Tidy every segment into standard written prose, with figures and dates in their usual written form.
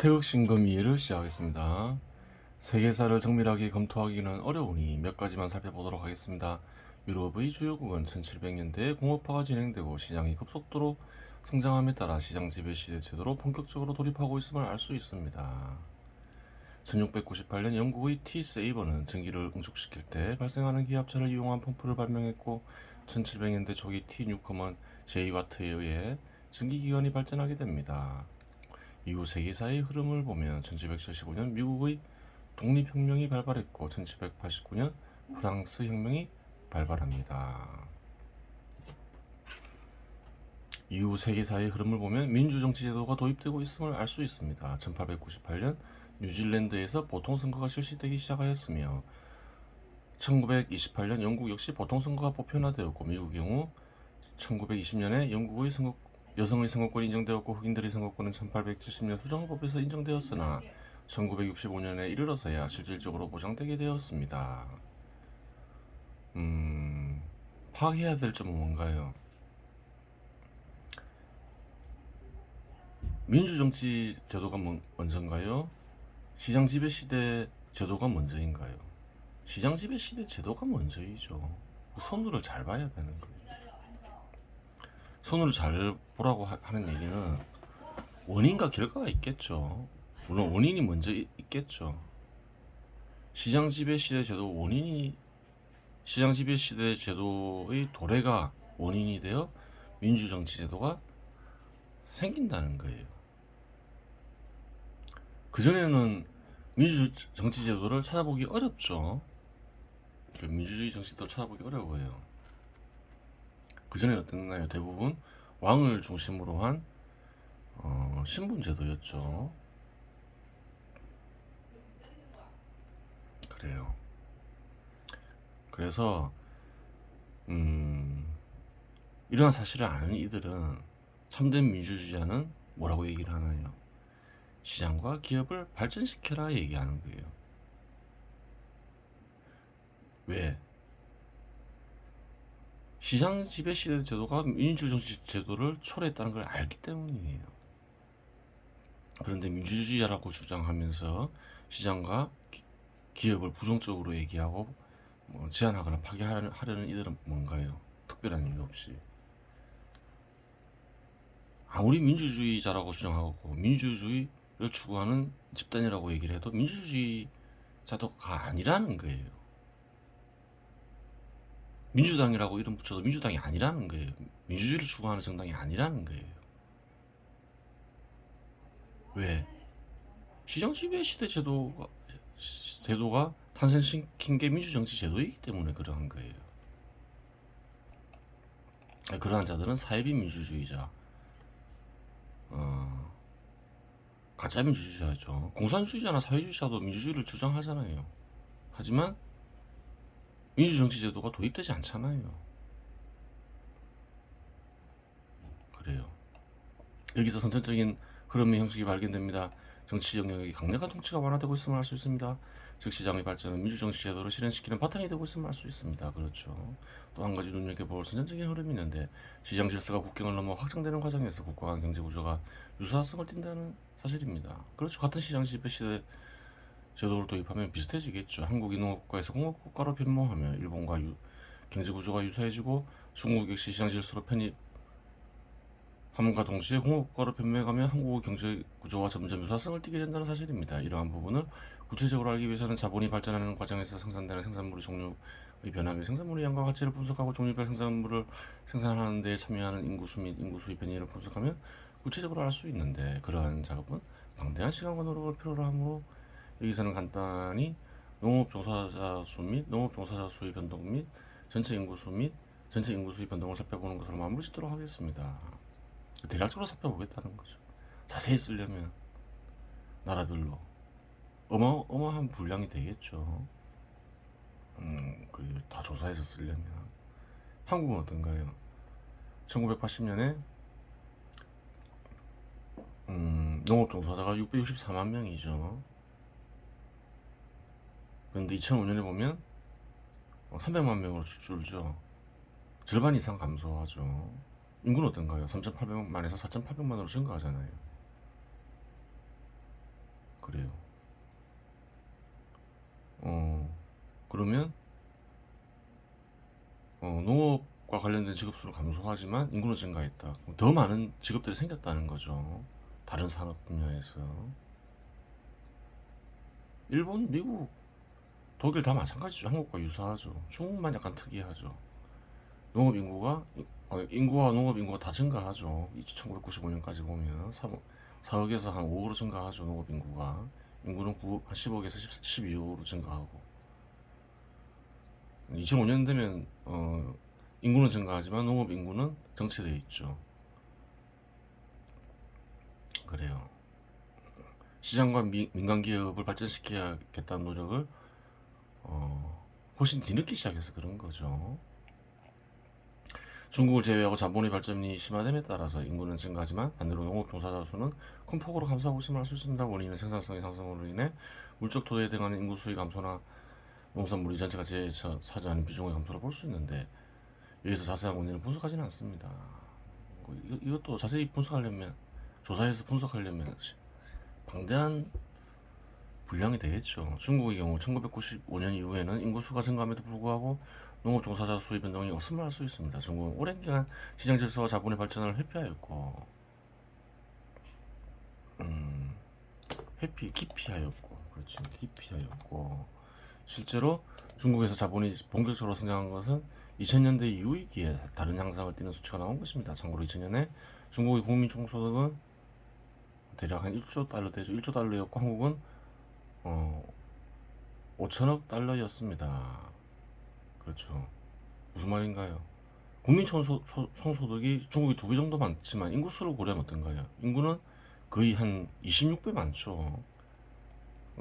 태극신금 이해를 시작하겠습니다. 세계사를 정밀하게 검토하기는 어려우니 몇 가지만 살펴보도록 하겠습니다. 유럽의 주요국은 1700년대에 공업화가 진행되고 시장이 급속도로 성장함에 따라 시장 지배 시대 제도로 본격적으로 돌입하고 있음을 알 수 있습니다. 1698년 영국의 T-세이버는 전기를 응축시킬 때 발생하는 기압차를 이용한 펌프를 발명했고 1700년대 초기 T-뉴컴은 J.와트에 의해 전기기관이 발전하게 됩니다. 이후 세계사의 흐름을 보면 1775년 미국의 독립혁명이 발발했고 1789년 프랑스 혁명이 발발합니다. 이후 세계사의 흐름을 보면 민주정치제도가 도입되고 있음을 알 수 있습니다. 1898년 뉴질랜드에서 보통선거가 실시되기 시작하였으며 1928년 영국 역시 보통선거가 보편화되었고 미국의 경우 1920년에 영국의 여성의 선거권이 인정되었고 흑인들의 선거권은 1870년 수정법에서 인정되었으나 1965년에 이르러서야 실질적으로 보장되게 되었습니다. 파악해야 될 점은 뭔가요? 민주정치 제도가 먼저인가요? 시장 지배 시대 제도가 먼저인가요? 시장 지배 시대 제도가 먼저이죠. 선두를 잘 봐야 되는 거예요. 손으로 잘 보라고 하는 얘기는 원인과 결과가 있겠죠. 물론 원인이 먼저 있겠죠. 시장 지배 시대 제도 시장 지배 시대 제도의 도래가 원인이 되어 민주정치 제도가 생긴다는 거예요. 그전에는 민주정치 제도를 찾아보기 어렵죠. 민주주의 정치도 찾아보기 어려워요. 그전에는 어땠나요? 대부분 왕을 중심으로 한 신분제도였죠. 그래요. 그래서 이러한 사실을 아는 이들은 참된 민주주의자는 뭐라고 얘기를 하나요? 시장과 기업을 발전시켜라 얘기하는 거예요. 왜? 시장 지배 시대 제도가 민주정치 제도를 초래했다는 걸 알기 때문이에요. 그런데 민주주의자라고 주장하면서 시장과 기업을 부정적으로 얘기하고 제한하거나 파괴하려는 이들은 뭔가요? 특별한 이유 없이. 아무리 민주주의자라고 주장하고 민주주의를 추구하는 집단이라고 얘기를 해도 민주주의자도가 아니라는 거예요. 민주당이라고 이름 붙여도 민주당이 아니라는 거예요. 민주주의를 추구하는 정당이 아니라는 거예요. 왜? 시장 지배 시대 제도가 탄생시킨 게 민주정치 제도이기 때문에 그러한 거예요. 그러한 자들은 사회비 민주주의자, 가짜 민주주의자죠. 공산주의자나 사회주의자도 민주주의를 주장하잖아요. 하지만 민주정치 제도가 도입되지 않잖아요. 그래요. 여기서 선천적인 흐름의 형식이 발견됩니다. 정치 영역이 강력한 통치가 완화되고 있음을 알 수 있습니다. 즉 시장의 발전은 민주정치 제도를 실현시키는 바탕이 되고 있음을 알 수 있습니다. 그렇죠. 또 한 가지 눈여겨볼 선천적인 흐름이 있는데 시장 질서가 국경을 넘어 확장되는 과정에서 국가 간 경제 구조가 유사성을 띈다는 사실입니다. 그렇죠. 같은 시장 지배 시대 제도를 도입하면 비슷해지겠죠. 한국이 농업국가에서 공업국가로 변모하며 일본과 경제 구조가 유사해지고 중국 역시 시장 질서로 편입함과 동시에 공업국가로 변모해가며 한국의 경제 구조와 점점 유사성을 띠게 된다는 사실입니다. 이러한 부분을 구체적으로 알기 위해서는 자본이 발전하는 과정에서 생산되는 생산물의 종류의 변화며 생산물의 양과 가치를 분석하고 종류별 생산물을 생산하는 데 참여하는 인구수 및 인구수의 변이를 분석하면 구체적으로 알 수 있는데 그러한 작업은 방대한 시간과 노력을 필요로 하므로 여기서는 간단히 농업 종사자 수 및 농업 종사자 수의 변동 및 전체 인구수의 변동을 살펴보는 것으로 마무리 짓도록 하겠습니다. 대략적으로 살펴보겠다는 거죠. 자세히 쓰려면 나라별로 어마어마한 분량이 되겠죠. 다 조사해서 쓰려면 한국은 어떤가요? 1980년에 농업 종사자가 664만 명이죠. 그런데 2005년에 보면 300만 명으로 줄죠. 절반 이상 감소하죠. 인구는 어떤가요? 3,800만에서 4,800만으로 증가하잖아요. 그래요. 그러면 농업과 관련된 직업 수는 감소하지만 인구는 증가했다. 더 많은 직업들이 생겼다는 거죠. 다른 산업 분야에서. 일본, 미국, 독일 다 마찬가지죠. 한국과 유사하죠. 중국만 약간 특이하죠. 농업 인구가 인구와 농업 인구가 다 증가하죠. 1995년까지 보면 4억에서 한 5억으로 증가하죠. 농업 인구가 인구는 한 10억에서 12억으로 증가하고 2005년 되면 인구는 증가하지만 농업 인구는 정체되어 있죠. 그래요. 시장과 민간 기업을 발전시켜야겠다는 노력을 훨씬 뒤늦게 시작해서 그런 거죠. 중국을 제외하고 자본의 발전이 심화됨에 따라서 인구는 증가하지만 반대로 농업 종사자 수는 큰 폭으로 감소하고 있음을 알 수 있습니다. 원인은 생산성의 상승으로 인해 물적 토지에 해당하는 인구 수의 감소나 농산물이 전체가 차지하는 비중의 감소를 볼 수 있는데 여기서 자세한 원인을 분석하지는 않습니다. 이것도 자세히 분석하려면 조사해서 분석하려면 방대한 분량이 되겠죠. 중국의 경우 1995년 이후에는 인구수가 증가함에도 불구하고 농업 종사자 수의 변동이 없음을 알 수 있습니다. 중국은 오랜 기간 시장 질서와 자본의 발전을 회피하였고, 기피하였고, 그렇죠. 기피하였고, 실제로 중국에서 자본이 본격적으로 성장한 것은 2000년대 이후이기에 다른 향상을 띠는 수치가 나온 것입니다. 참고로 2000년에 중국의 국민 총소득은 대략 한 1조 달러 되죠. 1조 달러였고 한국은 5천억 달러였습니다. 그렇죠. 무슨 말인가요? 국민 총소득이 중국이 2배 정도 많지만 인구수를 고려하면 어떤가요? 인구는 거의 한 26배 많죠.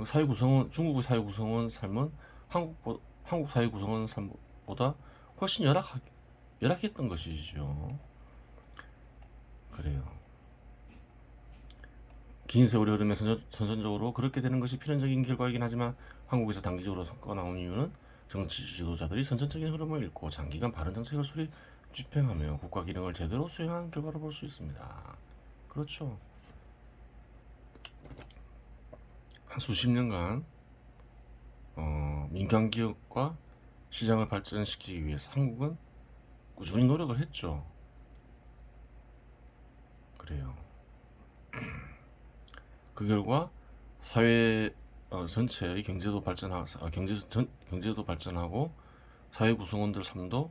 사회 구성원 중국의 사회 구성원 삶은 한국 사회 구성원 삶보다 훨씬 열악했던 것이죠. 그래요. 긴 세월이 흐르면서 선천적으로 그렇게 되는 것이 필연적인 결과이긴 하지만 한국에서 단기적으로 성과가 나온 이유는 정치 지도자들이 선천적인 흐름을 읽고 장기간 바른 정책을 집행하며 국가 기능을 제대로 수행한 결과로 볼 수 있습니다. 그렇죠. 한 수십 년간 민간 기업과 시장을 발전시키기 위해서 한국은 꾸준히 노력을 했죠. 그래요. 그 결과 사회 전체의 경제도 발전하고 사회 구성원들 삶도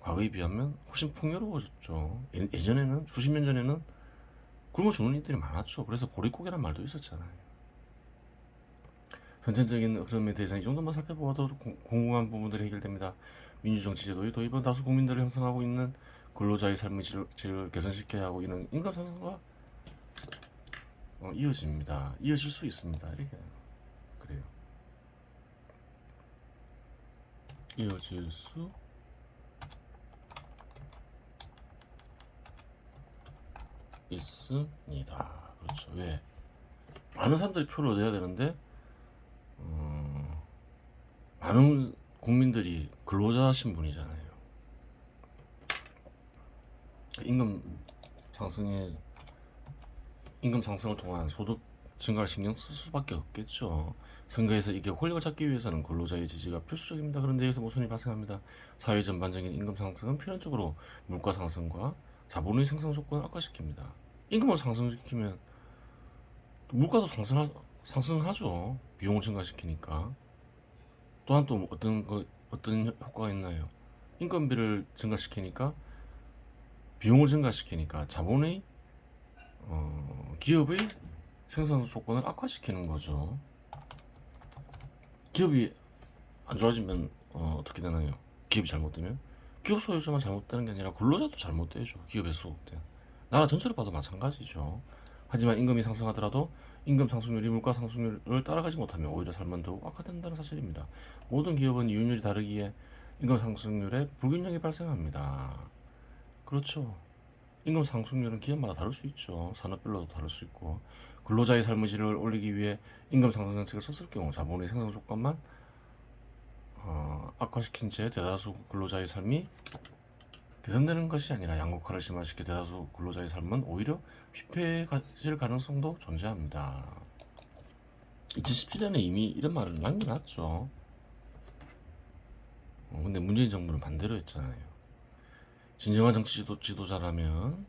과거에 비하면 훨씬 풍요로워졌죠. 예전에는 수십 년 전에는 굶어 죽는 이들이 많았죠. 그래서 보릿고개란 말도 있었잖아요. 선천적인 흐름에 대해서 이 정도만 살펴보아도 궁금한 부분들이 해결됩니다. 민주정치 제도의 도입은 다수 국민들을 형성하고 있는 근로자의 삶의 질을 개선시켜야 하고 이는 임금 상승과 이어질 수 있습니다. 이렇게 그래요. 이어질 수 있습니다. 그렇죠. 왜? 많은 사람들이 표를 내야 되는데 많은 국민들이 근로자 신분이잖아요. 임금 상승을 통한 소득 증가를 신경 쓸 수밖에 없겠죠. 선거에서 이게 권력을 잡기 위해서는 근로자의 지지가 필수적입니다. 그런데 여기서 모순이 발생합니다. 사회 전반적인 임금 상승은 필연적으로 물가 상승과 자본의 생산 조건을 악화시킵니다. 임금을 상승시키면 물가도 상승하죠. 비용을 증가시키니까. 또한 또 어떤 효과가 있나요? 인건비를 증가시키니까 비용을 증가시키니까 자본의 기업의 생산 조건을 악화시키는 거죠. 기업이 안 좋아지면 어떻게 되나요? 기업이 잘못되면 기업 소유주만 잘못되는 게 아니라 근로자도 잘못되죠. 기업에서 소득된 나라 전체를 봐도 마찬가지죠. 하지만 임금이 상승하더라도 임금 상승률이 물가 상승률을 따라가지 못하면 오히려 삶은 더욱 악화된다는 사실입니다. 모든 기업은 이윤율이 다르기에 임금 상승률에 불균형이 발생합니다. 그렇죠. 임금 상승률은 기업마다 다를 수 있죠. 산업별로도 다를 수 있고 근로자의 삶의 질을 올리기 위해 임금 상승 정책을 썼을 경우 자본의 생산 조건만 악화시킨 채 대다수 근로자의 삶이 개선되는 것이 아니라 양극화를 심화시켜 대다수 근로자의 삶은 오히려 피폐해질 가능성도 존재합니다. 2017년에 이미 이런 말을 남겨놨죠. 근데 문재인 정부는 반대로 했잖아요. 진정한 정치 지도자라면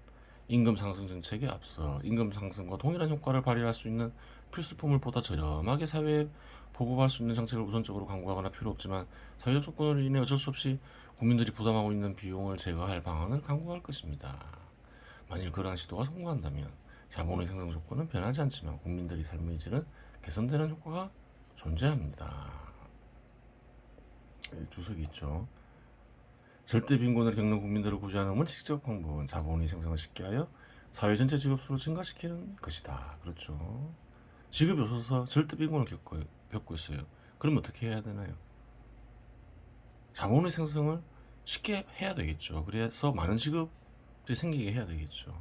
임금 상승 정책에 앞서 임금 상승과 동일한 효과를 발휘할 수 있는 필수품을 보다 저렴하게 사회에 보급할 수 있는 정책을 우선적으로 강구하거나 필요 없지만 사회적 조건으로 인해 어쩔 수 없이 국민들이 부담하고 있는 비용을 제거할 방안을 강구할 것입니다. 만일 그러한 시도가 성공한다면 자본의 생성 조건은 변하지 않지만 국민들의 삶의 질은 개선되는 효과가 존재합니다. 주석이 있죠. 절대 빈곤을 겪는 국민들을 구제하는 원칙적 방법은 자본의 생성을 쉽게 하여 사회 전체 직업수를 증가시키는 것이다. 그렇죠. 직업이 없어서 절대 빈곤을 겪고 있어요. 그럼 어떻게 해야 되나요? 자본의 생성을 쉽게 해야 되겠죠. 그래서 많은 직업들이 생기게 해야 되겠죠.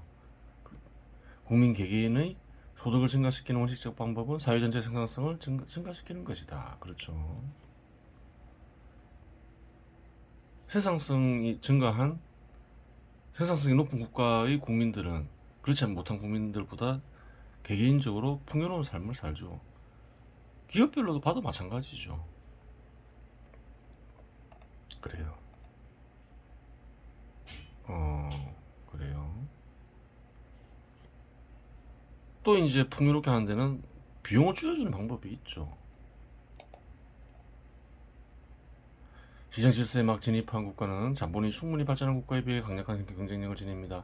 국민 개개인의 소득을 증가시키는 원칙적 방법은 사회 전체 생산성을 증가시키는 것이다. 그렇죠. 생산성이 증가한 생산성이 높은 국가의 국민들은 그렇지 못한 국민들보다 개개인적으로 풍요로운 삶을 살죠. 기업별로도 봐도 마찬가지죠. 그래요. 그래요. 또 이제 풍요롭게 하는 데는 비용을 줄여주는 방법이 있죠. 시장 질서에 막 진입한 국가는 자본이 충분히 발전한 국가에 비해 강력한 경쟁력을 지닙니다.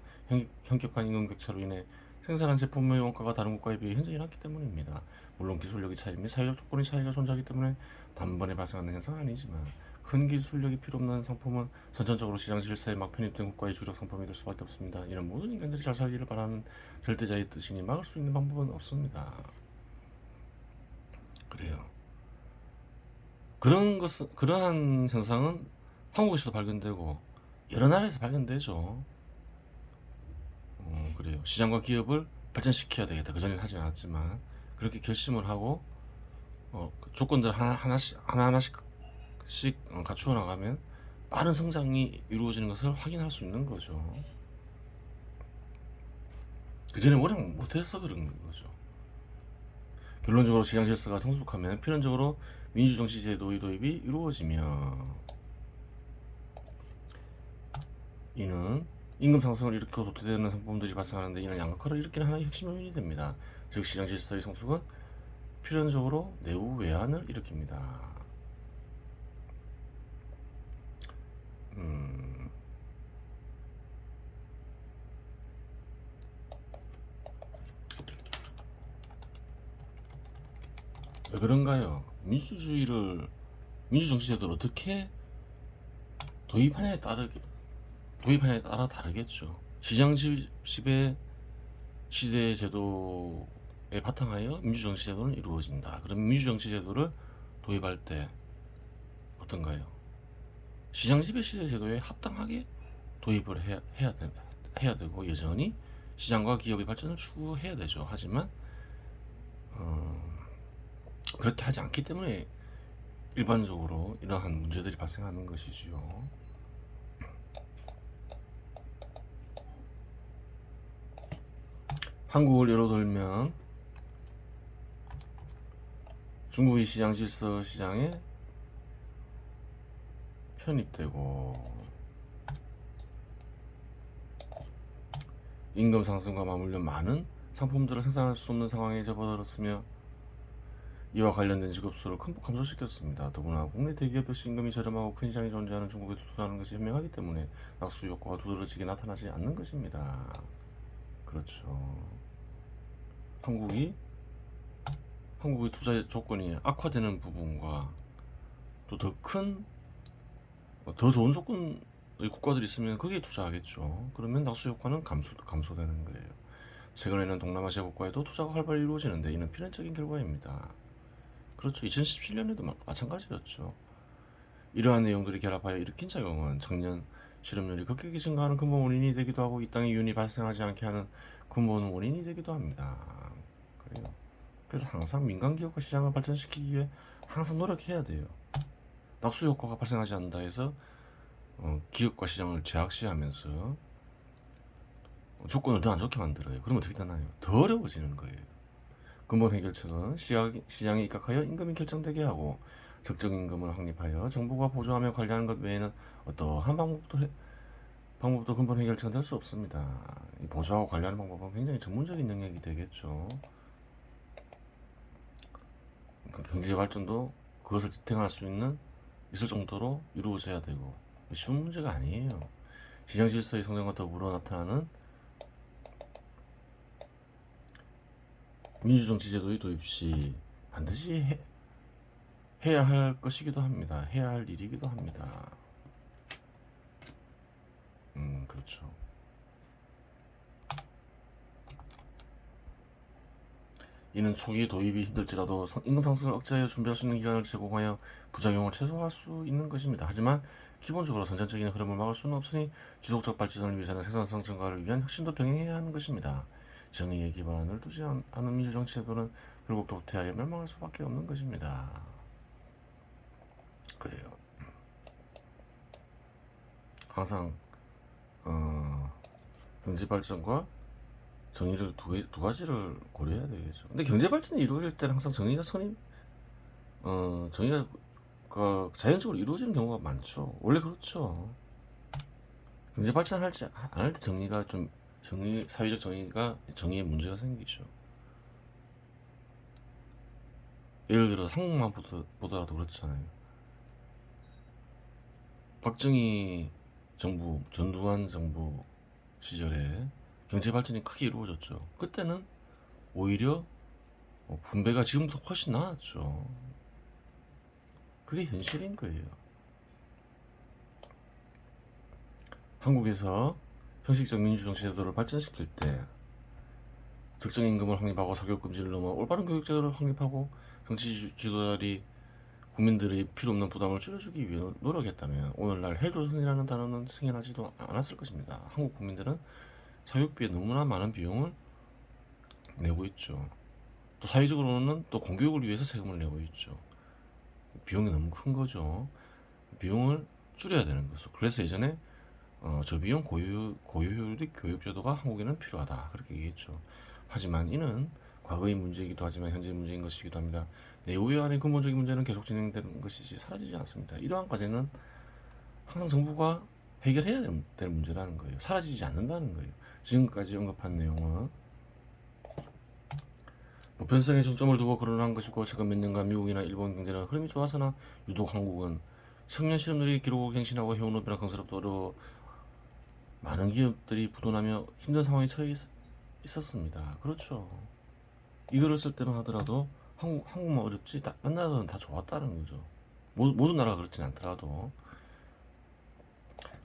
현격한 임금 격차로 인해 생산한 제품의 원가가 다른 국가에 비해 현저히 낮기 때문입니다. 물론 기술력의 차이 및 사회적 조건의 차이가 존재하기 때문에 단번에 발생하는 현상은 아니지만 큰 기술력이 필요 없는 상품은 선천적으로 시장 질서에 막 편입된 국가의 주력 상품이 될 수밖에 없습니다. 이런 모든 인간들이 잘 살기를 바라는 절대자의 뜻이니 막을 수 있는 방법은 없습니다. 그래요. 그러한 현상은 한국에서도 발견되고 여러 나라에서 발견되죠. 그래요. 시장과 기업을 발전시켜야 되겠다. 그전에는 하지 않았지만 그렇게 결심을 하고 그 조건들 하나하나씩 갖추어 나가면 빠른 성장이 이루어지는 것을 확인할 수 있는 거죠. 그전에 워낙 못해서 그런 거죠. 결론적으로 시장 질서가 성숙하면 필연적으로 민주정치 제도의 도입이 이루어지며 이는 임금 상승을 일으키고 도태되는 상품들이 발생하는데 이는 양극화를 일으키는 하나의 핵심 요인이 됩니다. 즉 시장 질서의 성숙은 필연적으로 내부 외환을 일으킵니다. 왜 그런가요? 민주정치제도를 어떻게 도입하냐에 따라 다르겠죠. 시장 지배 시대 제도에 바탕하여 민주정치 제도는 이루어진다. 그럼 민주정치 제도를 도입할 때 어떤가요? 시장 지배 시대 제도에 합당하게 도입을 해야 되고 여전히 시장과 기업의 발전을 추구해야 되죠. 하지만 그렇게 하지 않기 때문에 일반적으로 이러한 문제들이 발생하는 것이지요. 한국을 예로 들면 중국의 시장 질서 시장에 편입되고 임금 상승과 맞물려 많은 상품들을 생산할 수 없는 상황에 접어들었으며 이와 관련된 직업수를 큰 폭 감소시켰습니다. 더구나 국내 대기업 역시 임금이 저렴하고 큰 시장이 존재하는 중국에 투자하는 것이 현명하기 때문에 낙수 효과가 두드러지게 나타나지 않는 것입니다. 그렇죠. 한국의 투자 조건이 악화되는 부분과 또 더 좋은 조건의 국가들이 있으면 거기에 투자하겠죠. 그러면 낙수 효과는 감소되는 거예요. 최근에는 동남아시아 국가에도 투자가 활발히 이루어지는데 이는 필연적인 결과입니다. 그렇죠. 2017년에도 마찬가지였죠. 이러한 내용들이 결합하여 일으킨 작용은 청년 실업률이 급격히 증가하는 근본 원인이 되기도 하고 이 땅에 유인이 발생하지 않게 하는 근본 원인이 되기도 합니다. 그래요. 그래서 항상 민간 기업과 시장을 발전시키기 위해 항상 노력해야 돼요. 낙수 효과가 발생하지 않는다 해서 기업과 시장을 제약시하면서 조건을 더 안 좋게 만들어요. 그러면 어떻게 되나요? 더 어려워지는 거예요. 근본 해결책은 시장에 입각하여 임금이 결정되게 하고 적정 임금을 확립하여 정부가 보조하며 관리하는 것 외에는 어떠한 방법도 근본 해결책은 될 수 없습니다. 이 보조하고 관리하는 방법은 굉장히 전문적인 영역이 되겠죠. 경제 발전도 그것을 지탱할 수 있을 정도로 이루어져야 되고 쉬운 문제가 아니에요. 시장 질서의 성장과 더불어 나타나는 민주정치 제도의 도입 시 반드시 해야 할 것이기도 합니다. 해야 할 일이기도 합니다. 그렇죠. 이는 초기 도입이 힘들지라도 임금 상승을 억제하여 준비할 수 있는 기간을 제공하여 부작용을 최소화할 수 있는 것입니다. 하지만 기본적으로 선천적인 흐름을 막을 수는 없으니 지속적 발전을 위해서는 생산성 증가를 위한 혁신도 병행해야 하는 것입니다. 정의의 기반을 두지 않은 민주정치 제도는 결국 도태하여 멸망할 수밖에 없는 것입니다. 그래요. 항상 경제 발전과 정의를 두 가지를 고려해야 되겠죠. 근데 경제 발전이 이루어질 때는 항상 정의가 자연적으로 이루어지는 경우가 많죠. 원래 그렇죠. 경제 발전할지 안 할 때 사회적 정의에 문제가 생기죠. 예를 들어 한국만 보더라도 그렇잖아요. 박정희 정부, 전두환 정부 시절에 경제 발전이 크게 이루어졌죠. 그때는 오히려 분배가 지금보다 훨씬 나았죠. 그게 현실인 거예요. 한국에서 형식적 민주정치 제도를 발전시킬 때 적정 임금을 확립하고 사교육 금지를 넘어 올바른 교육 제도를 확립하고 정치 지도자들이 국민들의 필요 없는 부담을 줄여주기 위해 노력했다면 오늘날 헬조선이라는 단어는 생겨나지도 않았을 것입니다. 한국 국민들은 사육비에 너무나 많은 비용을 내고 있죠. 또 사회적으로는 또 공교육을 위해서 세금을 내고 있죠. 비용이 너무 큰 거죠. 비용을 줄여야 되는 거죠. 그래서 예전에 저비용 고효율의 교육제도가 한국에는 필요하다 그렇게 얘기했죠. 하지만 이는 과거의 문제이기도 하지만 현재 문제인 것이기도 합니다. 내부에 안의 근본적인 문제는 계속 진행되는 것이지 사라지지 않습니다. 이러한 과제는 항상 정부가 해결해야 될 문제라는 거예요. 사라지지 않는다는 거예요. 지금까지 언급한 내용은 보편성에 중점을 두고 거론한 것이고 최근 몇 년간 미국이나 일본 경제는 흐름이 좋아서나 유독 한국은 청년 실업률이 기록을 갱신하고 해운 변화 건설업도 어려워 많은 기업들이 부도나며 힘든 상황에 처해 있었습니다. 그렇죠. 이거를 쓸 때만 하더라도 한국만 어렵지 딴 나라들은 다 좋았다는 거죠. 모든 나라가 그렇진 않더라도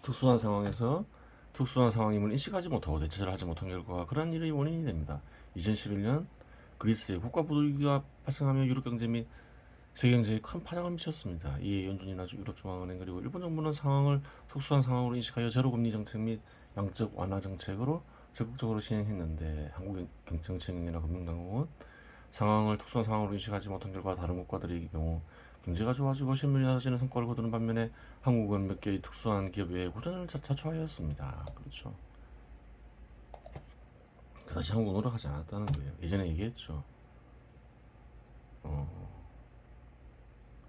특수한 상황에서 특수한 상황임을 인식하지 못하고 대처를 하지 못한 결과가 그러한 일의 원인이 됩니다. 2011년 그리스의 국가 부도위기가 발생하며 유럽 경제 및 세계 경제에 큰 파장을 미쳤습니다. 이에 연준이나 유럽 중앙은행 그리고 일본 정부는 상황을 특수한 상황으로 인식하여 제로금리 정책 및 양적 완화 정책으로 적극적으로 진행했는데 한국 정책이나 금융당국은 상황을 특수한 상황으로 인식하지 못한 결과 다른 국가들의 경우 경제가 좋아지고 실물이 낮아지는 성과를 거두는 반면에 한국은 몇 개의 특수한 기업의 고전을 자초하였습니다. 그렇죠. 그다지 한국 노력하지 않았다는 거예요. 예전에 얘기했죠.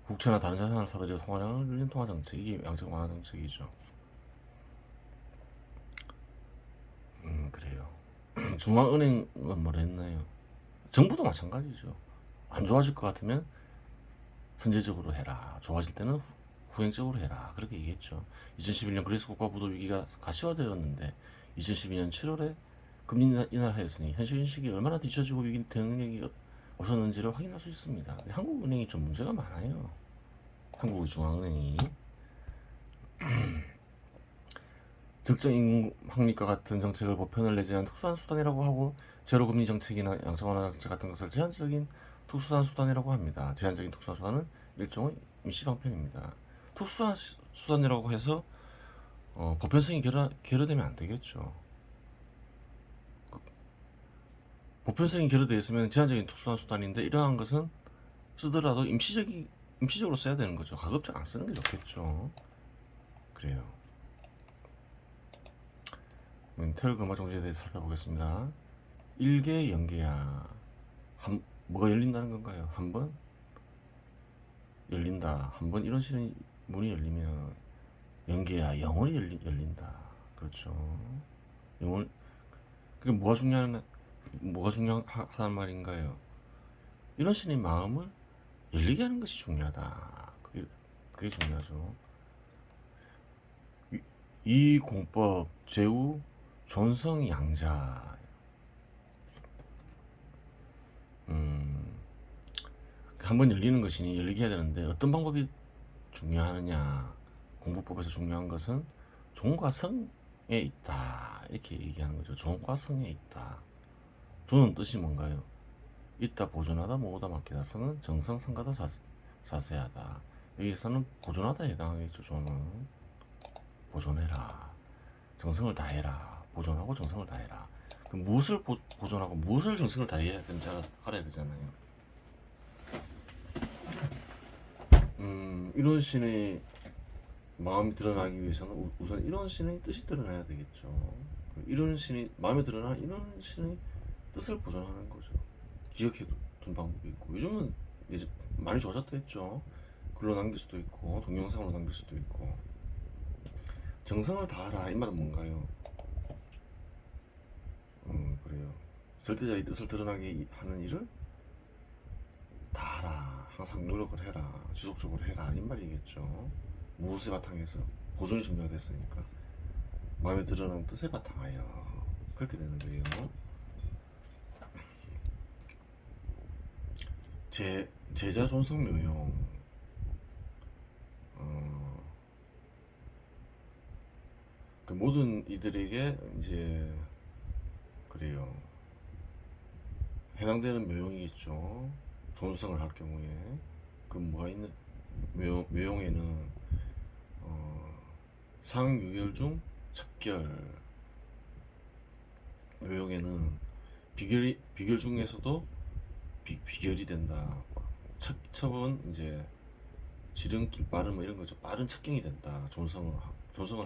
국채나 다른 자산을 사들여 통화량을 늘린 통화정책, 이게 양적 완화 정책이죠. 그래요. 중앙은행은 뭐라 했나요? 정부도 마찬가지죠. 안 좋아질 것 같으면 선제적으로 해라. 좋아질 때는 후행적으로 해라. 그렇게 얘기했죠. 2011년 그리스 국가 부도 위기가 가시화되었는데 2012년 7월에 금리 인하하였으니 현실 인식이 얼마나 뒤처지고 위기 대응력이 없었는지를 확인할 수 있습니다. 한국은행이 좀 문제가 많아요. 한국의 중앙은행이 적정 임금 확립과 같은 정책을 보편을 내지 않은 특수한 수단이라고 하고 제로금리 정책이나 양적 완화 정책 같은 것을 제한적인 특수한 수단이라고 합니다. 제한적인 특수한 수단은 일종의 임시 방편입니다. 특수한 수단이라고 해서 보편성이 결여되면 안 되겠죠. 보편성이 결여되어 있으면 제한적인 특수한 수단인데 이러한 것은 쓰더라도 임시적으로 써야 되는 거죠. 가급적 안 쓰는 게 좋겠죠. 그래요. 태울 금화 정지에 대해서 살펴보겠습니다. 일개 연계야 뭐가 열린다는 건가요? 한 번 열린다. 한 번 이런 식의 문이 열리면 연계야 영원히 열린다. 그렇죠. 영원. 그게 뭐가 중요하다는 말인가요? 이런 식의 마음을 열리게 하는 것이 중요하다. 그게 중요하죠. 이 공법 제우 존성양자. 한번 열리는 것이니 열리게 해야 되는데 어떤 방법이 중요하느냐. 공부법에서 중요한 것은 종과 성에 있다. 이렇게 얘기하는 거죠. 종과 성에 있다. 종은 뜻이 뭔가요? 있다, 보존하다, 모으다, 맡기다. 성은 정성, 성가다, 자세하다. 여기서는 보존하다에 해당하겠죠. 종은 보존해라, 정성을 다해라. 보존하고 정성을 다해라. 그럼 무엇을 보존하고 무엇을 정성을 다해야 되는지 알아야 되잖아요. 이런 신의 마음이 드러나기 위해서는 우선 이런 신의 뜻이 드러나야 되겠죠. 이런 신이 마음에 드러나 이런 신의 뜻을 보존하는 거죠. 기억해둔 방법이 있고, 요즘은 이제 많이 좋아졌다 했죠. 글로 남길 수도 있고 동영상으로 남길 수도 있고. 정성을 다하라 이 말은 뭔가요? 그래요. 절대자의 뜻을 드러나게 하는 일을 다하라. 항상 노력을 해라. 지속적으로 해라. 이 말이겠죠. 무엇의 바탕에서? 보존이 중요하겠으니까. 마음에 드러난 뜻에 바탕하여. 그렇게 되는 거예요. 제자 존성 묘용. 그 모든 이들에게 이제 그래요. 해당되는 묘용이겠죠. 존성을 할 경우에. 그 뭐가 있는 묘용에는 상유열 중 첩결. 묘용에는 비결 중에서도 비결이 된다. 첩은 이제 지름길 빠른 뭐 이런 거죠. 빠른 첩경이 된다. 존성을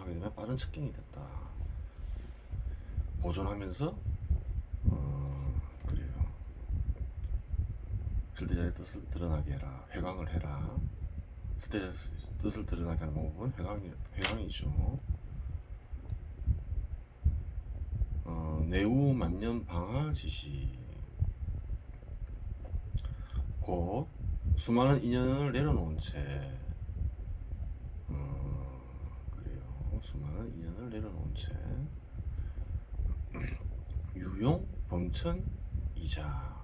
하게 되면 빠른 첩경이 된다. 보존하면서 그래요. 절대자의 뜻을 드러나게 해라. 회광을 해라. 절대자의 뜻을 드러나게 하는 방법은 회광이죠. 내우 만년 방하 지시. 곧 수많은 인연을 내려놓은 채 그래요. 수많은 인연을 내려놓은 채 유용 범천 이자.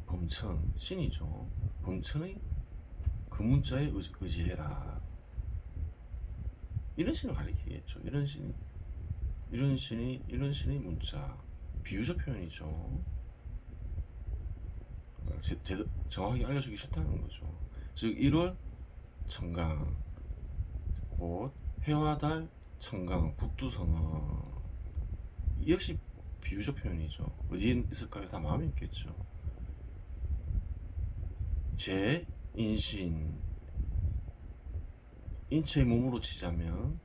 범천 신이죠. 범천의 그 문자에 의지해라. 이런 신을 가리키겠죠. 이런 신의 문자. 비유적 표현이죠. 정확하게 알려주기 싫다는 거죠. 즉 1월 청강, 곧 해와 달 청강, 북두성어. 역시 비유적 표현이죠. 어디에 있을까요? 다 마음에 있겠죠. 제 인신, 인체의 몸으로 치자면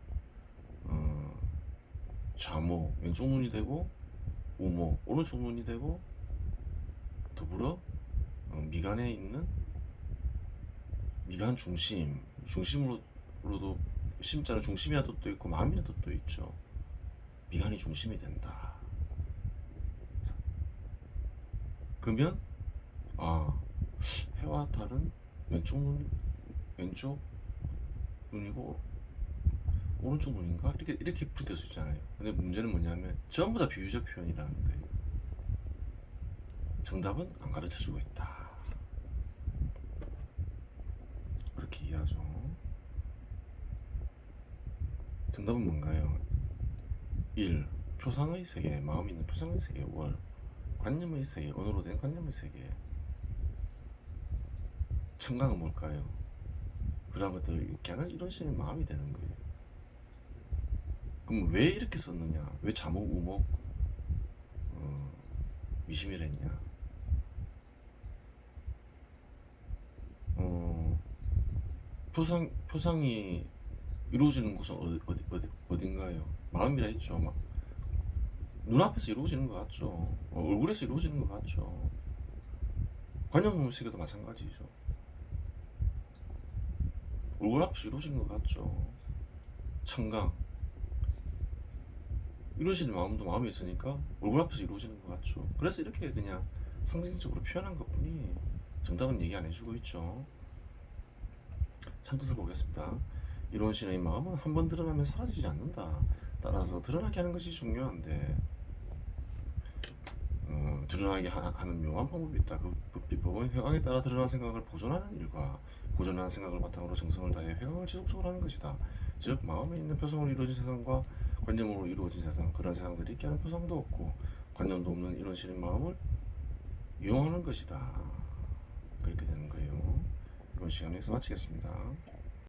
좌목 왼쪽 눈이 되고, 우목 오른쪽 눈이 되고, 더불어 미간에 있는 미간 중심으로도 심자는 중심이라는 뜻도 있고 마음이라는 뜻도 있죠. 미간이 중심이 된다. 그러면 해와 달은 왼쪽 눈이고 오른쪽 눈인가? 이렇게 풀이될 수 있잖아요. 근데 문제는 뭐냐면 전부 다 비유적 표현이라는 거예요. 정답은 안 가르쳐주고 있다. 그렇게 이해하죠. 정답은 뭔가요? 1. 표상의 세계, 마음이 있는 표상의 세계. 월. 관념의 세계, 언어로 된 관념의 세계. 청강은 뭘까요? 그런 것들을 이렇게 하는 이런 식의 마음이 되는 거예요. 그럼 왜 이렇게 썼느냐? 왜 자목, 우목, 미심이라 했냐? 표상이 이루어지는 곳은 어딘가요? 마음이라 했죠. 눈앞에서 이루어지는 것 같죠. 얼굴에서 이루어지는 것 같죠. 관념 의식에도 마찬가지죠. 얼굴 앞에서 이루어지는 것 같죠. 청강 이루어지는 마음도 마음이 있으니까 얼굴 앞에서 이루어지는 것 같죠. 그래서 이렇게 그냥 상징적으로 표현한 것뿐이 정답은 얘기 안 해주고 있죠. 참뜻을 보겠습니다. 이런 신의 마음은 한 번 드러나면 사라지지 않는다. 따라서 드러나게 하는 것이 중요한데 드러나게 하는 묘한 방법이 있다. 그 비법은 회광에 따라 드러난 생각을 보존하는 일과 보존한 생각을 바탕으로 정성을 다해 회광을 지속적으로 하는 것이다. 즉 마음에 있는 표성으로 이루어진 세상과 관념으로 이루어진 세상, 그런 세상들이 있게 하는 표성도 없고 관념도 없는 이런 신의 마음을 이용하는 것이다. 그렇게 되는 거예요. 이번 시간에서 마치겠습니다.